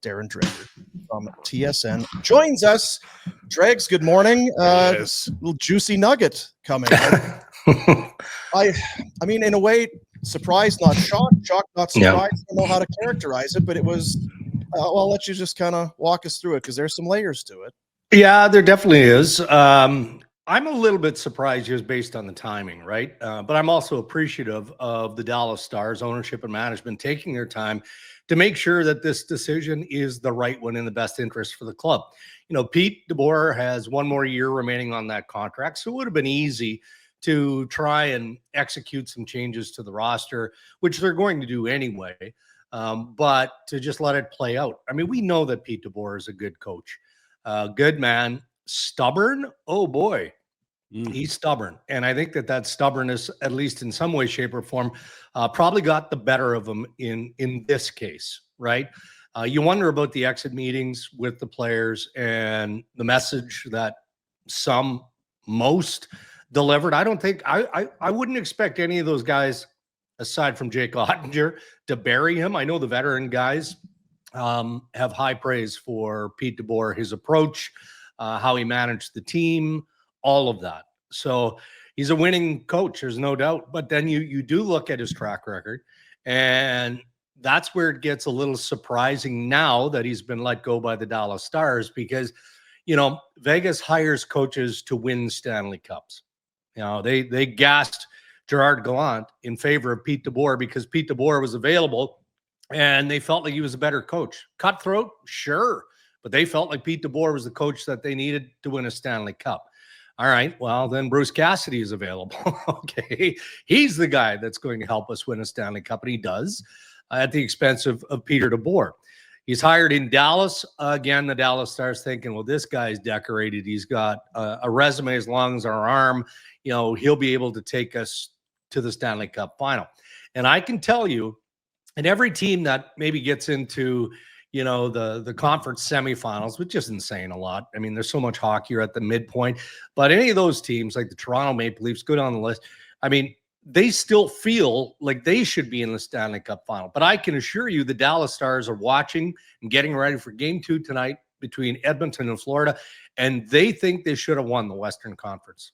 Darren Dreger from TSN joins us. Dregs, good morning. Yes. Little juicy nugget coming. I mean, in a way, surprised, not shocked. Shocked, not surprised. I don't know how to characterize it, but it was. Well, I'll let you just kind of walk us through it because there's some layers to it. Yeah, there definitely is. I'm a little bit surprised just based on the timing, right? But I'm also appreciative of the Dallas Stars ownership and management taking their time to make sure that this decision is the right one in the best interest for the club. You know, Pete DeBoer has one more year remaining on that contract, so it would have been easy to try and execute some changes to the roster, which they're going to do anyway. But to just let it play out. I mean, we know that Pete DeBoer is a good coach, good man, stubborn. Oh boy, he's stubborn. And I think that stubbornness, at least in some way, shape, or form, probably got the better of him in this case, right? You wonder about the exit meetings with the players and the message that most delivered. I don't think I wouldn't expect any of those guys, aside from Jake Ottinger, to bury him. I know the veteran guys have high praise for Pete DeBoer, his approach, how he managed the team, all of that. So he's a winning coach, there's no doubt. But then you do look at his track record, and that's where it gets a little surprising now that he's been let go by the Dallas Stars, because, you know, Vegas hires coaches to win Stanley Cups. You know, they gassed Gerard Gallant in favor of Pete DeBoer because Pete DeBoer was available and they felt like he was a better coach. Cutthroat, sure, but they felt like Pete DeBoer was the coach that they needed to win a Stanley Cup. All right, well, then Bruce Cassidy is available. Okay, he's the guy that's going to help us win a Stanley Cup, and he does at the expense of Peter DeBoer. He's hired in Dallas. Again, the Dallas Stars thinking, well, this guy's decorated. He's got a resume as long as our arm. You know, he'll be able to take us to the Stanley Cup final. And I can tell you, and every team that maybe gets into, you know, the conference semifinals, which isn't saying a lot. I mean, there's so much hockey at the midpoint, but any of those teams like the Toronto Maple Leafs, go down the list. I mean, they still feel like they should be in the Stanley Cup final. But I can assure you the Dallas Stars are watching and getting ready for game 2 tonight between Edmonton and Florida, and they think they should have won the Western Conference.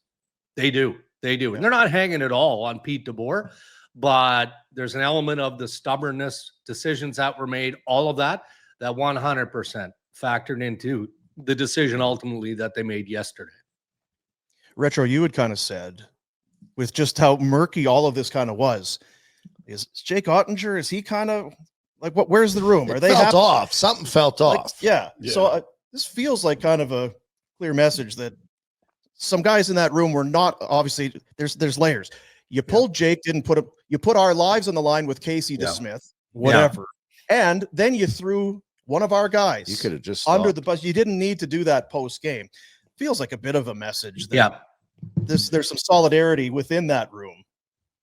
They do. They do. And they're not hanging it all on Pete DeBoer, but there's an element of the stubbornness, decisions that were made, all of that 100% factored into the decision ultimately that they made yesterday. Retro, you had kind of said, with just how murky all of this kind of was, is Jake Ottinger, is he kind of like, what? Where's the room? Are they felt off? Something felt off. Yeah. So this feels like kind of a clear message that some guys in that room were not, obviously there's layers. You pulled Jake, you put our lives on the line with Casey DeSmith, whatever. And then you threw one of our guys. You could have just under the bus. You didn't need to do that post game. Feels like a bit of a message that there's some solidarity within that room.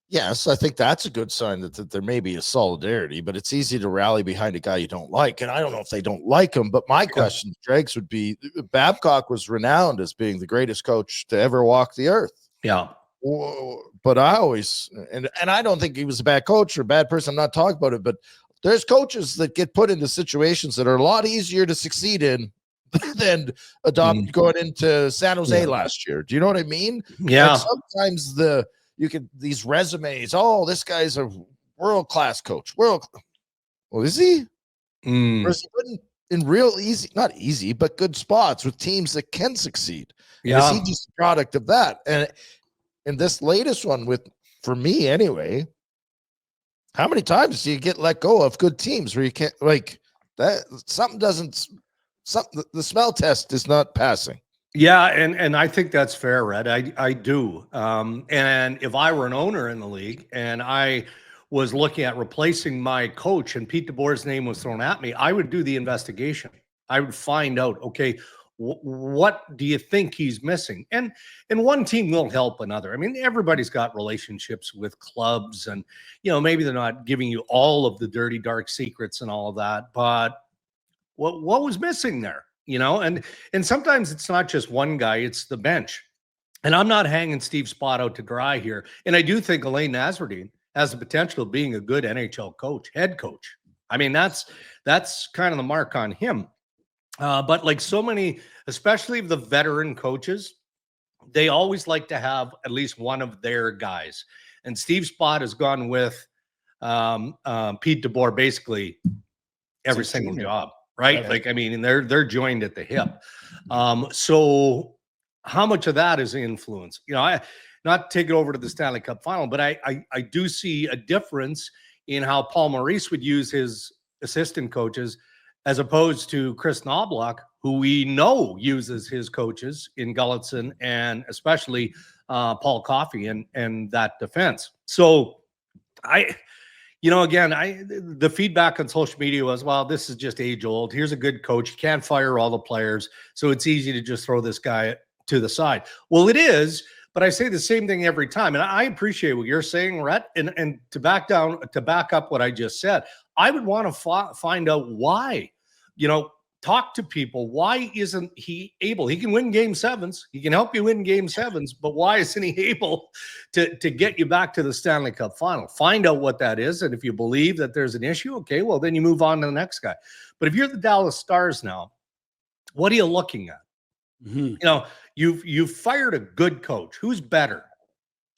Yes, I think that's a good sign that there may be a solidarity, but it's easy to rally behind a guy you don't like. And I don't know if they don't like him, but my question to Dregs would be, Babcock was renowned as being the greatest coach to ever walk the earth. Yeah. But I always, and I don't think he was a bad coach or a bad person. I'm not talking about it, but there's coaches that get put into situations that are a lot easier to succeed in than going into San Jose last year. Do you know what I mean? Yeah. And sometimes these resumes, oh, this guy's a world-class coach. Well, is he? Or is he putting in real easy, not easy, but good spots with teams that can succeed? Yeah. Is he just a product of that? And in this latest one, for me anyway, how many times do you get let go of good teams where you can't, like, that the smell test is not passing? Yeah, and I think that's fair, Rhett. I do. And if I were an owner in the league and I was looking at replacing my coach and Pete DeBoer's name was thrown at me, I would do the investigation. I would find out, okay, what do you think he's missing? And one team will help another. I mean, everybody's got relationships with clubs, and, you know, maybe they're not giving you all of the dirty, dark secrets and all of that, but what was missing there? You know, and sometimes it's not just one guy, it's the bench. And I'm not hanging Steve Spott out to dry here. And I do think Elaine Nasreddine has the potential of being a good NHL coach, head coach. I mean, that's That's kind of the mark on him. But like so many, especially the veteran coaches, they always like to have at least one of their guys. And Steve Spott has gone with Pete DeBoer basically every single job, right? Okay. Like, I mean, they're joined at the hip. So how much of that is influence? You know, I not take it over to the Stanley Cup final, but I do see a difference in how Paul Maurice would use his assistant coaches as opposed to Chris Knobloch, who we know uses his coaches in Gulutzan and especially Paul Coffey and that defense. So the feedback on social media was, well, this is just age old. Here's a good coach. You can't fire all the players. So it's easy to just throw this guy to the side. Well, it is, but I say the same thing every time. And I appreciate what you're saying, Rhett. And to back up what I just said, I would want to find out why, talk to people. Why isn't he able? He can win game sevens. He can help you win game sevens, but why isn't he able to get you back to the Stanley Cup final? Find out what that is. And if you believe that there's an issue, okay, well, then you move on to the next guy. But if you're the Dallas Stars now, what are you looking at? Mm-hmm. You've fired a good coach. Who's better?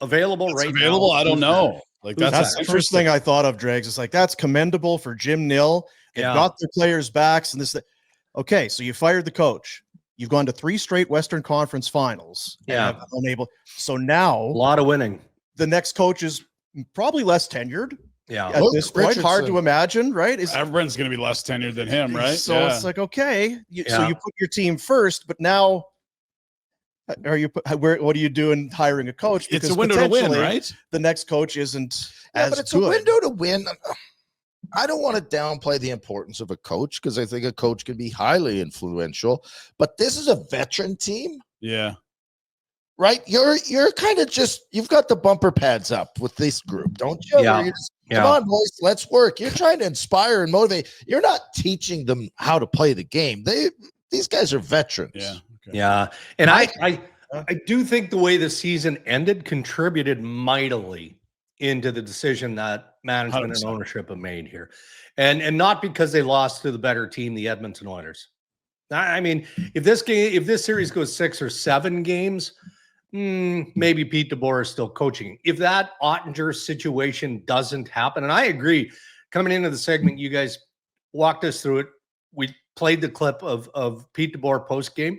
Available that's right available? now? I don't know. Like That's the first thing I thought of, Dregs. It's like, that's commendable for Jim Nill. They've got their players' backs and this. Okay, so you fired the coach. You've gone to 3 straight Western Conference finals. Yeah. Unable. So now a lot of winning. The next coach is probably less tenured. Yeah. At this point, hard to imagine, right? Everyone's going to be less tenured than him, right? So it's like, okay, so you put your team first, but now what are you doing hiring a coach? Because it's a window to win, right? The next coach isn't as but it's good. a window to win. I don't want to downplay the importance of a coach because I think a coach can be highly influential, but this is a veteran team. Yeah. Right? You're kind of you've got the bumper pads up with this group, don't you? Yeah. Come on, boys, let's work. You're trying to inspire and motivate. You're not teaching them how to play the game. These guys are veterans. Yeah. Okay. Yeah. And I do think the way the season ended contributed mightily into the decision that management 100%. and ownership have made here. And not because they lost to the better team, the Edmonton Oilers. I mean, if this series goes 6 or 7 games, maybe Pete DeBoer is still coaching. If that Ottinger situation doesn't happen, and I agree, coming into the segment, you guys walked us through it. We played the clip of Pete DeBoer post game.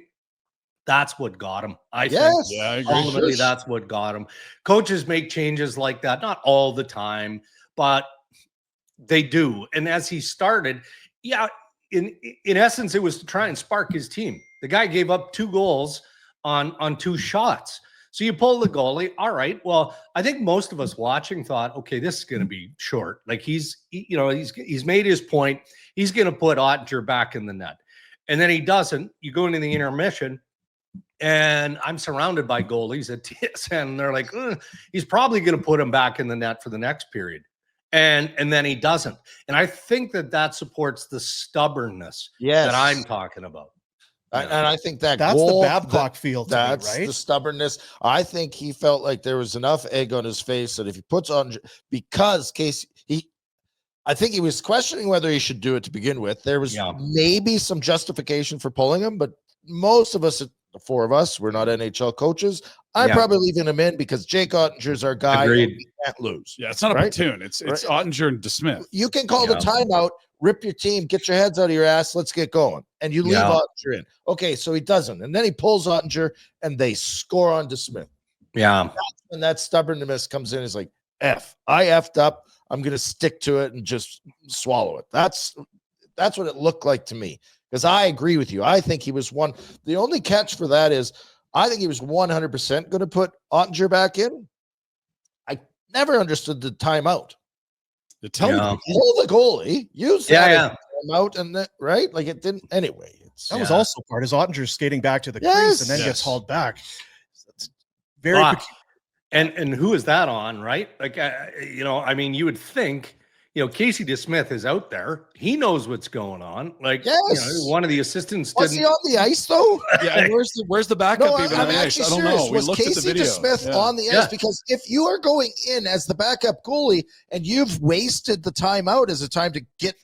That's what got him. I think. Yeah, I agree. Ultimately, that's what got him. Coaches make changes like that, not all the time, but they do. And as he started, in essence, it was to try and spark his team. The guy gave up 2 goals on 2 shots. So you pull the goalie. All right. Well, I think most of us watching thought, okay, this is going to be short. Like he's made his point. He's going to put Ottinger back in the net. And then he doesn't. You go into the intermission, and I'm surrounded by goalies at TSN, and they're like, he's probably going to put him back in the net for the next period. And then he doesn't. And I think that supports the stubbornness that I'm talking about. And I think that's the Babcock feel to that's me, right? The stubbornness. I think he felt like there was enough egg on his face that if he puts on, because I think he was questioning whether he should do it to begin with. There was maybe some justification for pulling him, but most of us, the 4 of us, we're not NHL coaches. I'm probably leaving him in because Jake Ottinger's our guy. And we can't lose. Yeah, it's not a platoon. It's Ottinger and DeSmith. You can call the timeout, rip your team, get your heads out of your ass, let's get going. And you leave Ottinger in. Okay, so he doesn't. And then he pulls Ottinger and they score on DeSmith. Yeah. That's when that stubbornness comes in. He's like, I effed up. I'm going to stick to it and just swallow it. That's what it looked like to me. Because I agree with you. I think he was one. The only catch for that is I think he was 100% going to put Ottinger back in. I never understood the timeout. Pull the goalie, use that timeout, and that, right? Like it didn't anyway. That was also part. Is Ottinger skating back to the crease and then gets hauled back. It's very and who is that on, right? Like I mean, you would think, Casey DeSmith is out there. He knows what's going on. Like, one of the assistants was he on the ice though? Yeah, and where's the backup even on the ice? I don't know. We looked at the video. DeSmith on the ice? Because if you are going in as the backup goalie and you've wasted the timeout as a time to get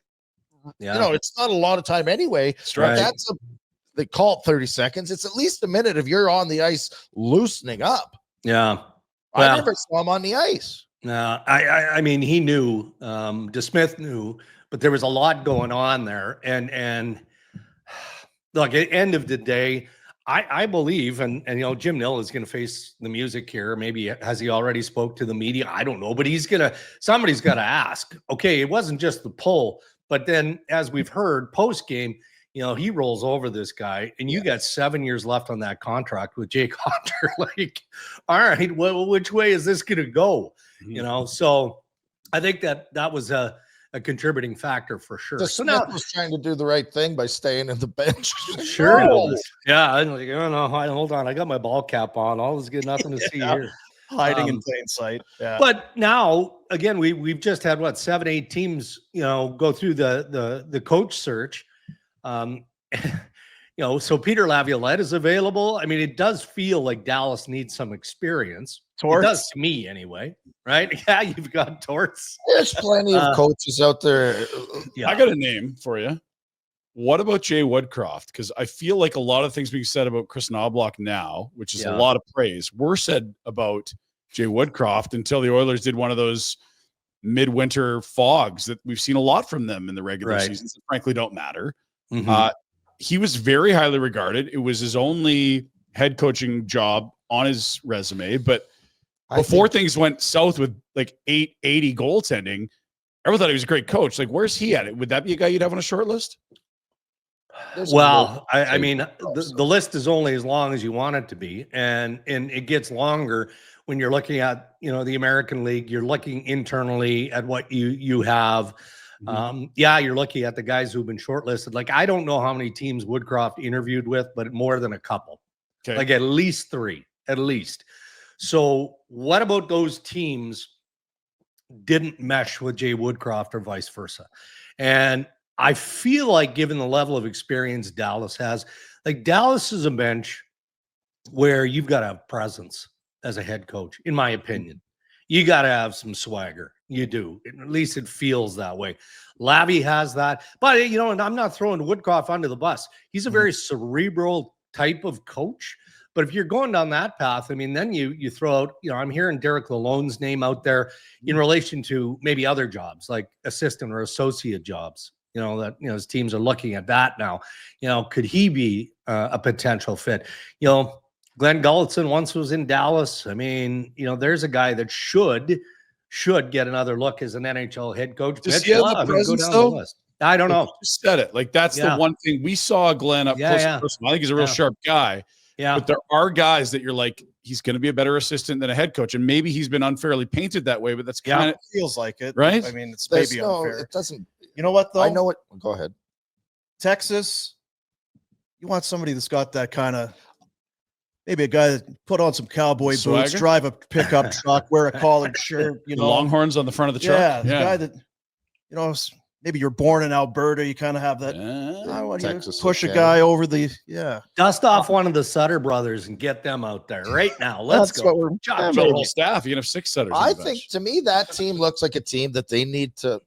it's not a lot of time anyway. Right. That's they call it 30 seconds. It's at least a minute if you're on the ice loosening up. Yeah. I never saw him on the ice. No, I mean, he knew, DeSmith knew, but there was a lot going on there. And look, at the end of the day, I believe, and Jim Nill is going to face the music here. Maybe has he already spoke to the media? I don't know, but somebody's got to ask. Okay, it wasn't just the pull, but then as we've heard post game, he rolls over this guy, and you got 7 years left on that contract with Jake Hunter. Like, all right, well, which way is this going to go? So I think that was a contributing factor for sure. So now was trying to do the right thing by staying in the bench. Sure. Yeah. I'm like, hold on. I got my ball cap on. All is good. Nothing to see here. Hiding in plain sight. Yeah. But now, again, we've just had 7, 8 teams, go through the coach search. So Peter Laviolette is available. I mean, it does feel like Dallas needs some experience. Torts? It does to me anyway, right? Yeah, you've got Torts. There's plenty of coaches out there. Yeah. I got a name for you. What about Jay Woodcroft? Because I feel like a lot of things being said about Chris Knobloch now, which is a lot of praise, were said about Jay Woodcroft until the Oilers did one of those midwinter fogs that we've seen a lot from them in the regular seasons that frankly don't matter. Mm-hmm. He was very highly regarded. It was his only head coaching job on his resume, but before things went south with like 880 goaltending, everyone thought he was a great coach. Like, where's he at? Would that be a guy you'd have on a short list? Well, I mean, the list is only as long as you want it to be, and it gets longer when you're looking at the American League. You're looking internally at what you have. You're looking at the guys who've been shortlisted. Like, I don't know how many teams Woodcroft interviewed with, but more than a couple. Okay. Like at least 3, at least. So what about those teams didn't mesh with Jay Woodcroft or vice versa? And I feel like, given the level of experience Dallas has, like, Dallas is a bench where you've got to have presence as a head coach, in my opinion. You got to have some swagger. You do. At least it feels that way. Lavi has that. But, and I'm not throwing Woodcroft under the bus. He's a very cerebral type of coach. But if you're going down that path, I mean, then you throw out, I'm hearing Derek Lalonde's name out there in relation to maybe other jobs, like assistant or associate jobs, his teams are looking at that now. Could he be a potential fit? Glenn Gulletson once was in Dallas. I mean, there's a guy that should get another look as an NHL head coach. Does he have the presence, though? I don't know. You said it. Like, that's the one thing we saw Glenn up close and personal. I think he's a real sharp guy. Yeah. But there are guys that you're like, he's going to be a better assistant than a head coach. And maybe he's been unfairly painted that way, but that's kind of feels like it. Right? I mean, it's maybe unfair. It doesn't. You know what, though? I know what. Go ahead. Texas, you want somebody that's got that kind of, maybe a guy that put on some cowboy boots, drive a pickup truck, wear a collared shirt, Longhorns on the front of the truck. Yeah, the guy that, maybe you're born in Alberta, you kind of have that. I want Texas, to push a guy over the, dust off one of the Sutter brothers and get them out there right now. Let's go. What we're the whole staff. You can have 6 setters. I think, to me, that team looks like a team that they need to.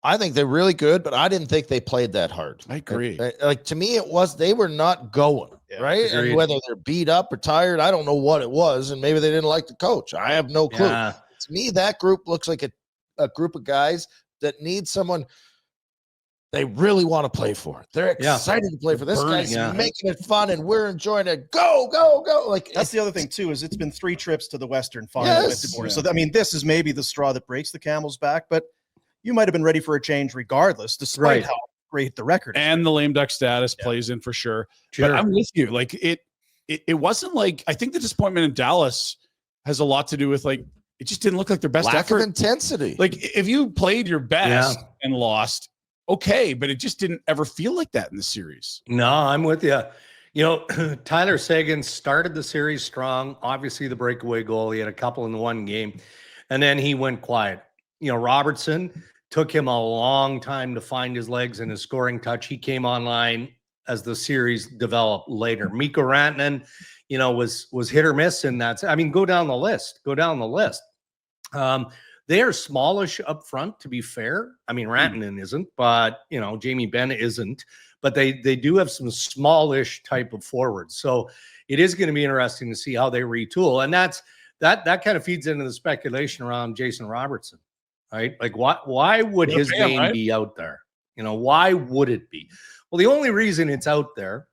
I think they're really good, but I didn't think they played that hard. I agree. Like, to me, they were not going, right? Agreed. And whether they're beat up or tired, I don't know what it was. And maybe they didn't like the coach. I have no clue. Yeah. To me, that group looks like a group of guys that need someone they really want to play for. They're excited to play for. This guy's making it fun, and we're enjoying it. Go, go, go. Like, that's the other thing, too, is it's been 3 trips to the Western Final with DeBoer. So, I mean, this is maybe the straw that breaks the camel's back, but you might have been ready for a change regardless, despite how great the record is. And the lame duck status plays in for sure. But I'm with you. Like, it wasn't like, I think the disappointment in Dallas has a lot to do with, like, it just didn't look like their best effort. Lack of intensity. Like, if you played your best and lost, okay, but it just didn't ever feel like that in the series. No, I'm with you. Tyler Seguin started the series strong. Obviously, the breakaway goal. He had a couple in the one game, and then he went quiet. Robertson took him a long time to find his legs and his scoring touch. He came online as the series developed later. Mikko Rantanen, was hit or miss in that. I mean, go down the list. They are smallish up front, to be fair. I mean, Rantanen isn't, but Jamie Benn isn't. But they do have some smallish type of forwards. So it is going to be interesting to see how they retool. And that kind of feeds into the speculation around Jason Robertson, right? Like, why would his name be out there? Why would it be? Well, the only reason it's out there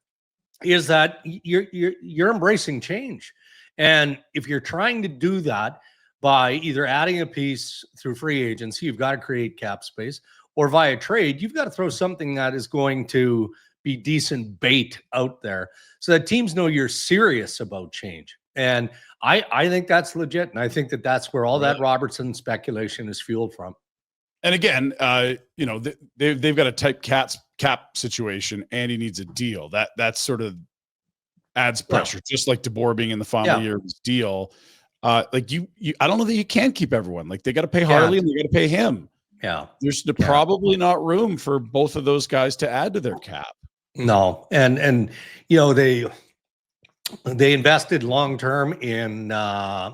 is that you're embracing change. And if you're trying to do that by either adding a piece through free agency, you've got to create cap space, or via trade, you've got to throw something that is going to be decent bait out there so that teams know you're serious about change. And I think that's legit. And I think that's where all that Robertson speculation is fueled from. And again, they've got a tight cap situation, and he needs a deal. That sort of adds pressure, just like DeBoer being in the final year of his deal. I don't know that you can keep everyone. Like, they got to pay Harley and they got to pay him. Yeah, there's probably not room for both of those guys to add to their cap. No, and they invested long term in Johnson,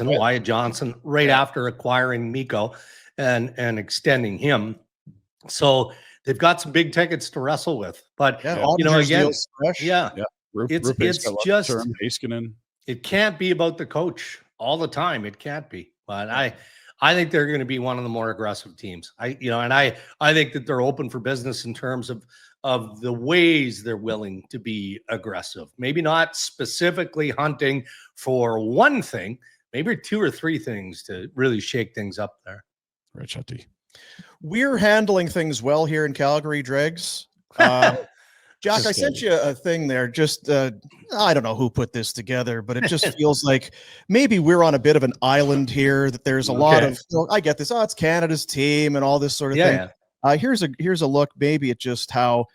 Wyatt Johnson, right after acquiring Mikko and extending him. So they've got some big tickets to wrestle with. But again, it's just it can't be about the coach all the time. It can't be. But I think they're going to be one of the more aggressive teams. I think that they're open for business in terms of the ways they're willing to be aggressive. Maybe not specifically hunting for one thing, maybe 2 or 3 things to really shake things up there. Right, Chatty. We're handling things well here in Calgary, Dregs. Jack, I sent you a thing there. Just I don't know who put this together, but it just feels like maybe we're on a bit of an island here. That there's a lot of. I get this. Oh, it's Canada's team and all this sort of thing. Yeah. Here's a look, maybe at just how.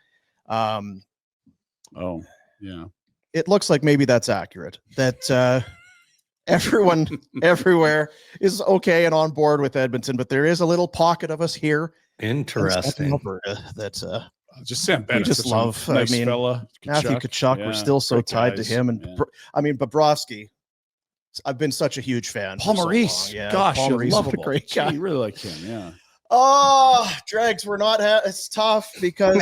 It looks like maybe that's accurate. That everyone everywhere is okay and on board with Edmonton, but there is a little pocket of us here. Interesting. Alberta, that's just Sam Bennett. We just love. Nice Matthew Tkachuk. We're still so tied to him, and Bobrovsky. I've been such a huge fan. Paul Maurice, gosh, Paul Maurice is a great guy. You really like him, yeah. Oh, Dregs, we're not. It's tough because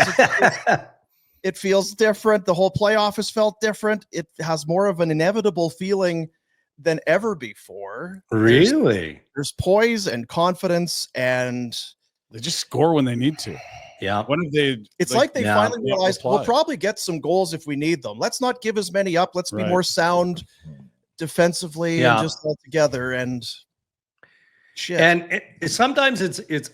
it feels different. The whole playoff has felt different. It has more of an inevitable feeling than ever before. Really, there's poise and confidence, and they just score when they need to. Yeah. When have they? It's like they finally realized we'll probably get some goals if we need them. Let's not give as many up. Let's be more sound defensively and just all together and shit. And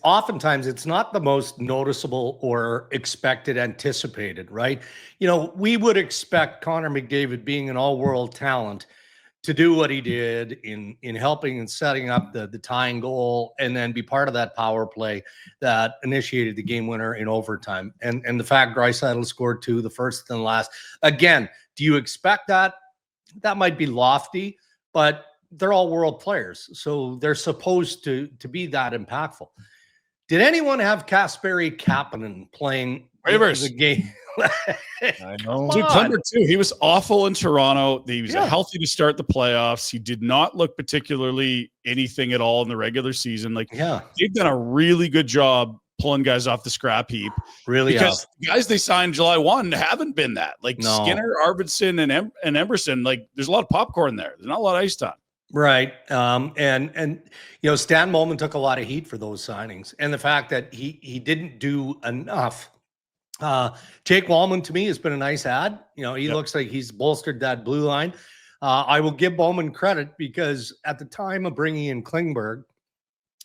oftentimes it's not the most noticeable or expected, anticipated, right? We would expect Connor McDavid, being an all-world talent, to do what he did in helping and setting up the tying goal, and then be part of that power play that initiated the game winner in overtime. And the fact Draisaitl scored 2, the first and last. Again, do you expect that? That might be lofty, but they're all world players, so they're supposed to be that impactful. Did anyone have Kasperi Kapanen playing the game? I know. Dude, number 2, he was awful in Toronto. He was healthy to start the playoffs. He did not look particularly anything at all in the regular season. They've done a really good job pulling guys off the scrap heap. Really, because guys they signed July 1 haven't been that. Skinner, Arvidsson, and Emerson. There's a lot of popcorn there. There's not a lot of ice time. Right. And Stan Mollman took a lot of heat for those signings, and the fact that he didn't do enough. Jake Wallman, to me, has been a nice add. He looks like he's bolstered that blue line. I will give Bowman credit, because at the time of bringing in Klingberg,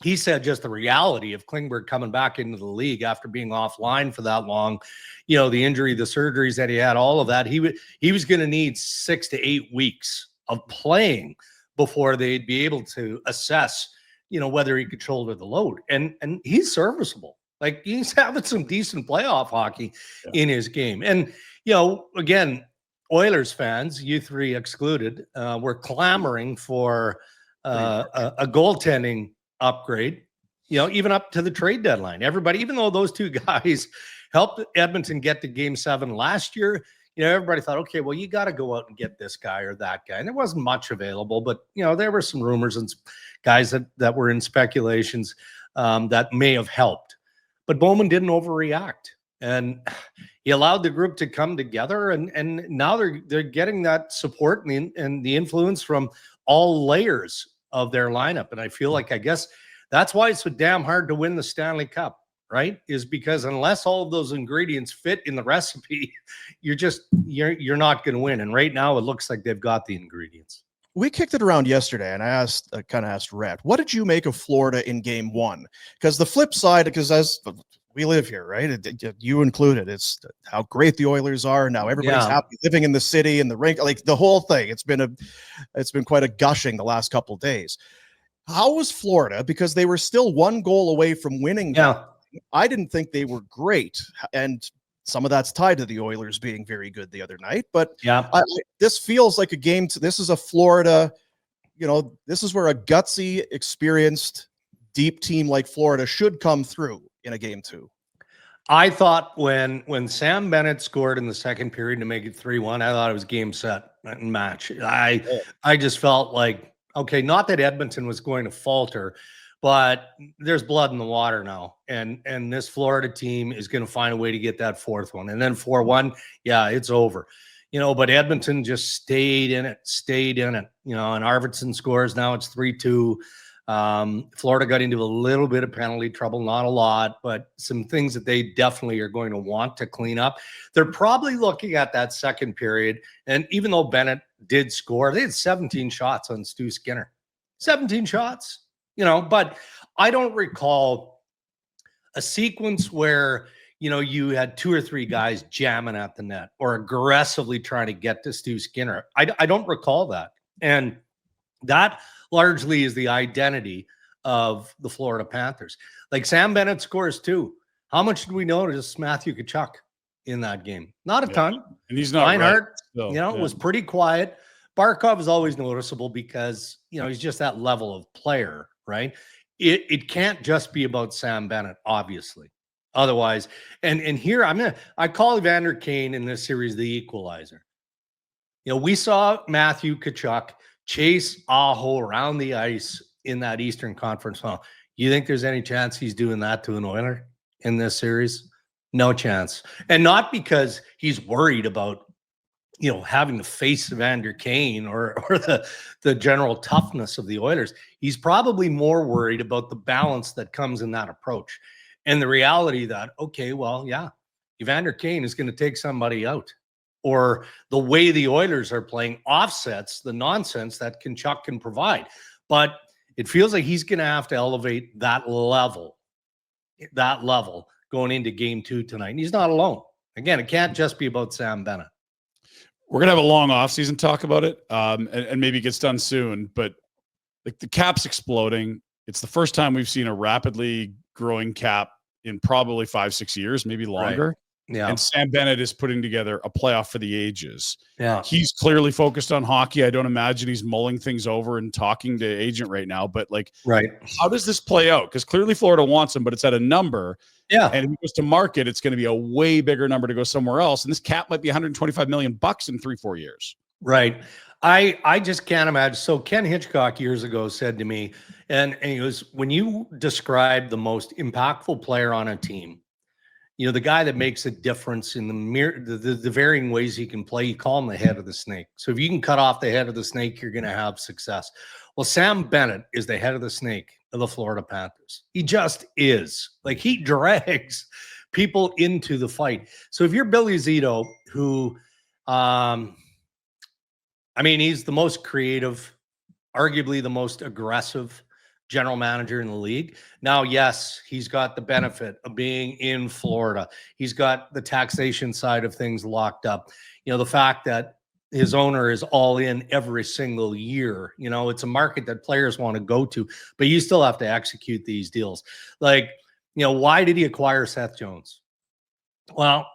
he said just the reality of Klingberg coming back into the league after being offline for that long, the injury, the surgeries that he had, all of that, he was going to need 6 to 8 weeks of playing before they'd be able to assess, whether he could shoulder the load. And he's serviceable. He's having some decent playoff hockey in his game. And, again, Oilers fans, you 3 excluded, were clamoring for a goaltending upgrade, even up to the trade deadline. Everybody, even though those 2 guys helped Edmonton get to Game 7 last year, everybody thought, okay, well, you got to go out and get this guy or that guy. And there wasn't much available, but, there were some rumors and guys that were in speculations that may have helped. But Bowman didn't overreact. And he allowed the group to come together. And now they're getting that support and the influence from all layers of their lineup. And I feel like, I guess that's why it's so damn hard to win the Stanley Cup. Right, is because unless all of those ingredients fit in the recipe, you're not going to win. And right now, it looks like they've got the ingredients. We kicked it around yesterday, and I kind of asked Rhett, what did you make of Florida in Game 1? Because the flip side, because as we live here, right, you included, it's how great the Oilers are now. Everybody's happy living in the city and the rink, like the whole thing. It's been quite a gushing the last couple of days. How was Florida? Because they were still one goal away from winning. Yeah. I didn't think they were great, and some of that's tied to the Oilers being very good the other night. But this feels like a game. This is a Florida, this is where a gutsy, experienced, deep team like Florida should come through in a Game 2. I thought when Sam Bennett scored in the second period to make it 3-1, I thought it was game, set, and match. I just felt like, okay, not that Edmonton was going to falter, but there's blood in the water now. And this Florida team is going to find a way to get that fourth one. And then 4-1, it's over. But Edmonton just stayed in it. And Arvidsson scores. Now it's 3-2. Florida got into a little bit of penalty trouble, not a lot, but some things that they definitely are going to want to clean up. They're probably looking at that second period. And even though Bennett did score, they had 17 shots on Stu Skinner. 17 shots. But I don't recall a sequence where, you had 2 or 3 guys jamming at the net or aggressively trying to get to Stu Skinner. I don't recall that. And that largely is the identity of the Florida Panthers. Like Sam Bennett scores too. How much did we notice Matthew Tkachuk in that game? Not a ton. And he's not Reinhart, was pretty quiet. Barkov is always noticeable because, he's just that level of player. Right. It can't just be about Sam Bennett, obviously. Otherwise, and here I call Evander Kane in this series the equalizer. We saw Matthew Tkachuk chase Aho around the ice in that Eastern Conference final. You think there's any chance he's doing that to an Oiler in this series? No chance. And not because he's worried about having to face Evander Kane or the general toughness of the Oilers. He's probably more worried about the balance that comes in that approach and the reality that, okay, well, Evander Kane is going to take somebody out, or the way the Oilers are playing offsets the nonsense that Tkachuk can provide. But it feels like he's going to have to elevate that level going into Game 2 tonight. And he's not alone. Again, it can't just be about Sam Bennett. We're going to have a long offseason talk about it, and maybe it gets done soon. But like the cap's exploding. It's the first time we've seen a rapidly growing cap in probably 5-6 years, maybe longer. Right. Yeah. And Sam Bennett is putting together a playoff for the ages. Yeah. He's clearly focused on hockey. I don't imagine he's mulling things over and talking to agent right now. But how does this play out? Because clearly Florida wants him, but it's at a number. Yeah. And if he goes to market, it's going to be a way bigger number to go somewhere else. And this cap might be $125 million in 3-4 years. Right. I just can't imagine. So Ken Hitchcock years ago said to me, and he goes, when you describe the most impactful player on a team, the guy that makes a difference in the varying ways he can play, you call him the head of the snake. So if you can cut off the head of the snake, you're going to have success. Well, Sam Bennett is the head of the snake of the Florida Panthers. He just is. Like, he drags people into the fight. So if you're Billy Zito, who, he's the most creative, arguably the most aggressive general manager in the league. Now, yes, he's got the benefit of being in Florida. He's got the taxation side of things locked up. The fact that his owner is all in every single year. It's a market that players want to go to, but you still have to execute these deals. Why did he acquire Seth Jones? Well,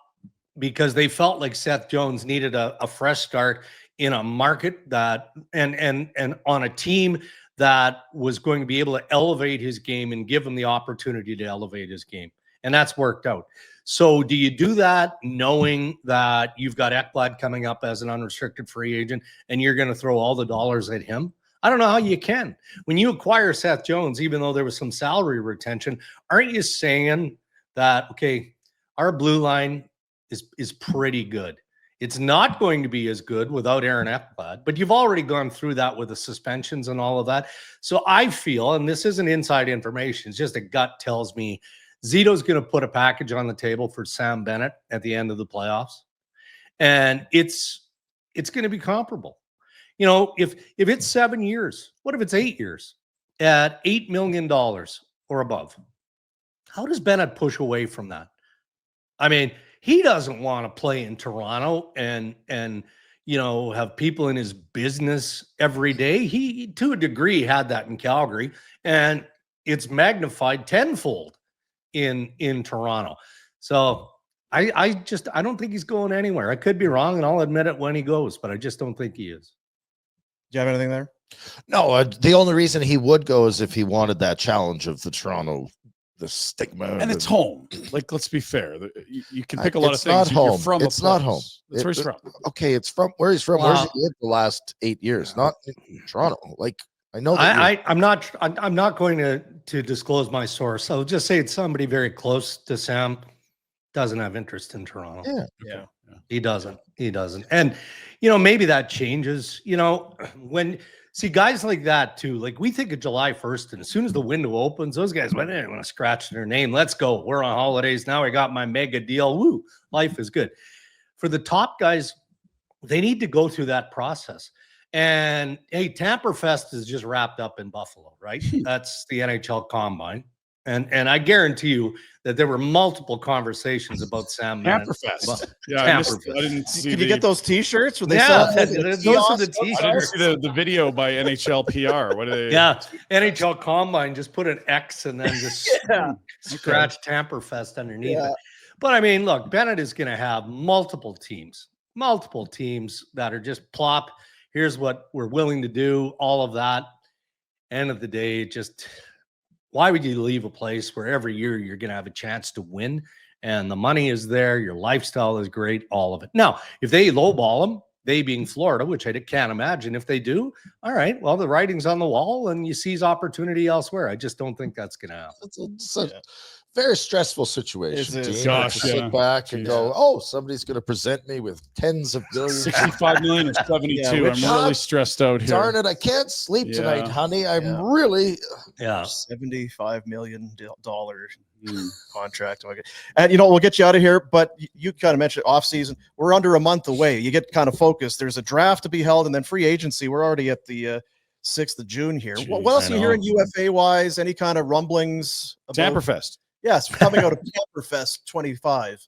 because they felt like Seth Jones needed a fresh start in a market that and on a team that was going to be able to elevate his game and give him the opportunity to elevate his game. and that's worked out. So do you do that knowing that you've got Ekblad coming up as an unrestricted free agent and you're going to throw all the dollars at him? I don't know how you can. When you acquire Seth Jones, even though there was some salary retention, aren't you saying that, okay, our blue line is pretty good? It's not going to be as good without Aaron Ekblad, but you've already gone through that with the suspensions and all of that. So I feel, and this isn't inside information, it's just a gut tells me Zito's going to put a package on the table for Sam Bennett at the end of the playoffs. And it's going to be comparable. You know, if it's 7 years, what if it's 8 years at $8 million or above? How does Bennett push away from that? I mean, he doesn't want to play in Toronto and you know, have people in his business every day. He, to a degree, had that in Calgary, and it's magnified tenfold in Toronto. So I don't think he's going anywhere. I could be wrong, and I'll admit it when he goes, but I just don't think he is. Do you have anything there? No, the only reason he would go is if he wanted that challenge of the Toronto, the stigma, and it's home. Like, let's be fair. You can pick a lot of it's things. not home. You're from It's a not place. home. That's where he's from. Okay, it's from where he's from. Wow. Where's he lived the last 8 years? Not in Toronto. Like, I know that I'm not going to disclose my source. I'll just say it's somebody very close to Sam. Doesn't have interest in Toronto. Yeah. He doesn't. And, you know, maybe that changes, you know, when see guys like that too, like we think of July 1st, and as soon as the window opens, those guys went in and want to scratch their name. Let's go. We're on holidays now. I got my mega deal. Woo, life is good. For the top guys, they need to go through that process. And hey, Tamperfest is just wrapped up in Buffalo, right? That's the NHL Combine. And I guarantee you that there were multiple conversations about Sam Bennett. Tamperfest. Yeah, I didn't see. Can you get those T-shirts? Where they Yeah, sell those are the I didn't T-shirts. see the video by NHL PR. What are they? Yeah, NHL Combine, just put an X and then just scratch Tamperfest underneath it. But I mean, look, Bennett is going to have multiple teams that are just plop. Here's what we're willing to do, all of that. End of the day, just why would you leave a place where every year you're going to have a chance to win and the money is there, your lifestyle is great, all of it. Now, if they lowball them, they being Florida, which I can't imagine if they do, all right, well, the writing's on the wall and you seize opportunity elsewhere. I just don't think that's going to happen. it's a very stressful situation. It is. Dean, Gosh, to sit back and go, oh, somebody's going to present me with tens of billions. 65 million or 72. which- I'm really stressed out here. Darn it, I can't sleep tonight, Yeah. honey. I'm really Yeah. $75 million contract. And you know, we'll get you out of here, but you kind of mentioned off season. We're under a month away. You get kind of focused. There's a draft to be held, and then free agency. We're already at the 6th of June here. Jeez, what else I are you know. hearing UFA wise? Any kind of rumblings about Tamperfest. Yes, coming out of Tamperfest 25.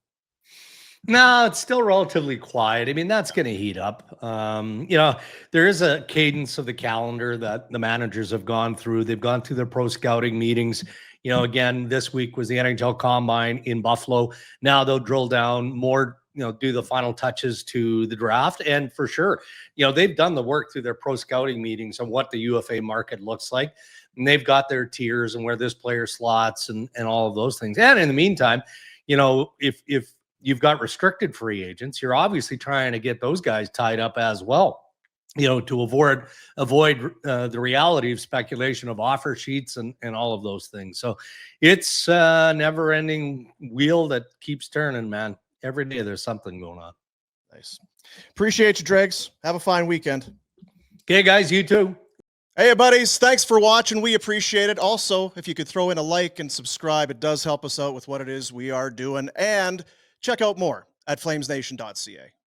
No, it's still relatively quiet. I mean, that's going to heat up. You know, there is a cadence of the calendar that the managers have gone through. They've gone through their pro scouting meetings. You know, again, this week was the NHL Combine in Buffalo. Now they'll drill down more, you know, do the final touches to the draft. And for sure, you know, they've done the work through their pro scouting meetings on what the UFA market looks like. And they've got their tiers and where this player slots and all of those things. And in the meantime, you know, if you've got restricted free agents, you're obviously trying to get those guys tied up as well, you know, to avoid the reality of speculation of offer sheets and all of those things. So it's a never ending wheel that keeps turning, man. Every day there's something going on. Nice. Appreciate you, Dregs. Have a fine weekend. Okay, guys, you too. Hey, buddies. Thanks for watching. We appreciate it. Also, if you could throw in a like and subscribe, it does help us out with what it is we are doing. And check out more at flamesnation.ca.